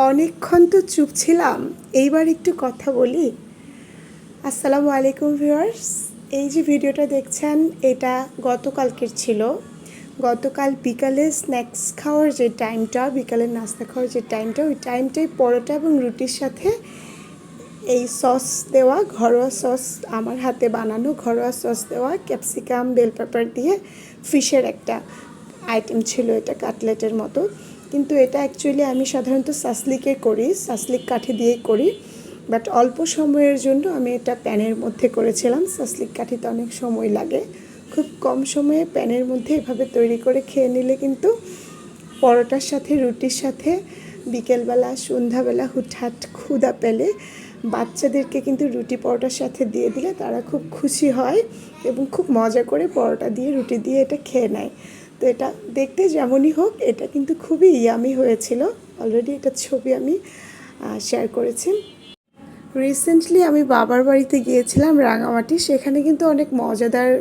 অনেকক্ষণ তো চুপ ছিলাম, এইবার একটু কথা বলি। আসসালামু আলাইকুম ভিউয়ার্স, এই যে ভিডিওটা দেখছেন এটা গতকালকের ছিল। গতকাল বিকালে স্ন্যাক্স খাওয়ার যে টাইমটা, বিকালের নাস্তা খাওয়ার যে টাইমটা, ওই টাইমটাই পরোটা এবং রুটির সাথে এই সস দেওয়া, ঘরোয়া সস, আমার হাতে বানানো ঘরোয়া সস দেওয়া ক্যাপসিকাম বেল পেপার দিয়ে ফিশের একটা আইটেম ছিল। এটা কাটলেটের মতো, কিন্তু এটা অ্যাকচুয়ালি আমি সাধারণত সাসলিকে করি, সাসলিক কাঠি দিয়েই করি, বাট অল্প সময়ের জন্য আমি এটা প্যানের মধ্যে করেছিলাম। সাসলিক কাঠিতে অনেক সময় লাগে, খুব কম সময়ে প্যানের মধ্যে এভাবে তৈরি করে খেয়ে নিলে কিন্তু পরোটার সাথে রুটির সাথে বিকেলবেলা সন্ধ্যাবেলা হুটহাট ক্ষুধা পেলে বাচ্চাদেরকে কিন্তু রুটি পরোটার সাথে দিয়ে দিলে তারা খুব খুশি হয় এবং খুব মজা করে পরোটা দিয়ে রুটি দিয়ে এটা খেয়ে নেয়। তো এটা দেখতে যেমনই হোক, এটা কিন্তু খুবই ইয়ামি হয়েছিল। অলরেডি এটার ছবি আমি শেয়ার করেছি। রিসেন্টলি আমি বাবার বাড়িতে গিয়েছিলাম রাঙামাটি, সেখানে কিন্তু অনেক মজাদার,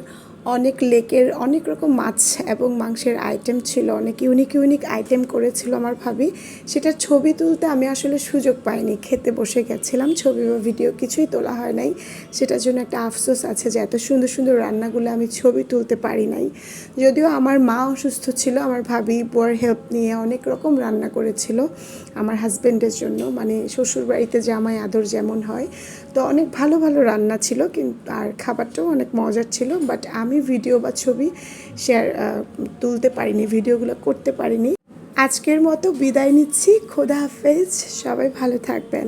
অনেক লেকের অনেক রকম মাছ এবং মাংসের আইটেম ছিল, অনেক ইউনিক আইটেম করেছিল আমার ভাবি। সেটার ছবি তুলতে আমি আসলে সুযোগ পাইনি, খেতে বসে গেছিলাম, ছবি বা ভিডিও কিছুই তোলা হয় নাই। সেটার জন্য একটা আফসোস আছে যে এত সুন্দর রান্নাগুলো আমি ছবি তুলতে পারি নাই। যদিও আমার মা অসুস্থ ছিল, আমার ভাবি বউয়ের হেল্প নিয়ে অনেক রকম রান্না করেছিল আমার হাজব্যান্ডের জন্য, মানে শ্বশুর বাড়িতে জামাই আদর যেমন হয়। তো অনেক ভালো রান্না ছিল, কিন্তু আর খাবারটাও অনেক মজার ছিল। বাট আমি ভিডিও বা ছবি তুলতে পারিনি, ভিডিওগুলো করতে পারিনি। আজকের মতো বিদায় নিচ্ছি, খোদা হাফেজ, সবাই ভালো থাকবেন।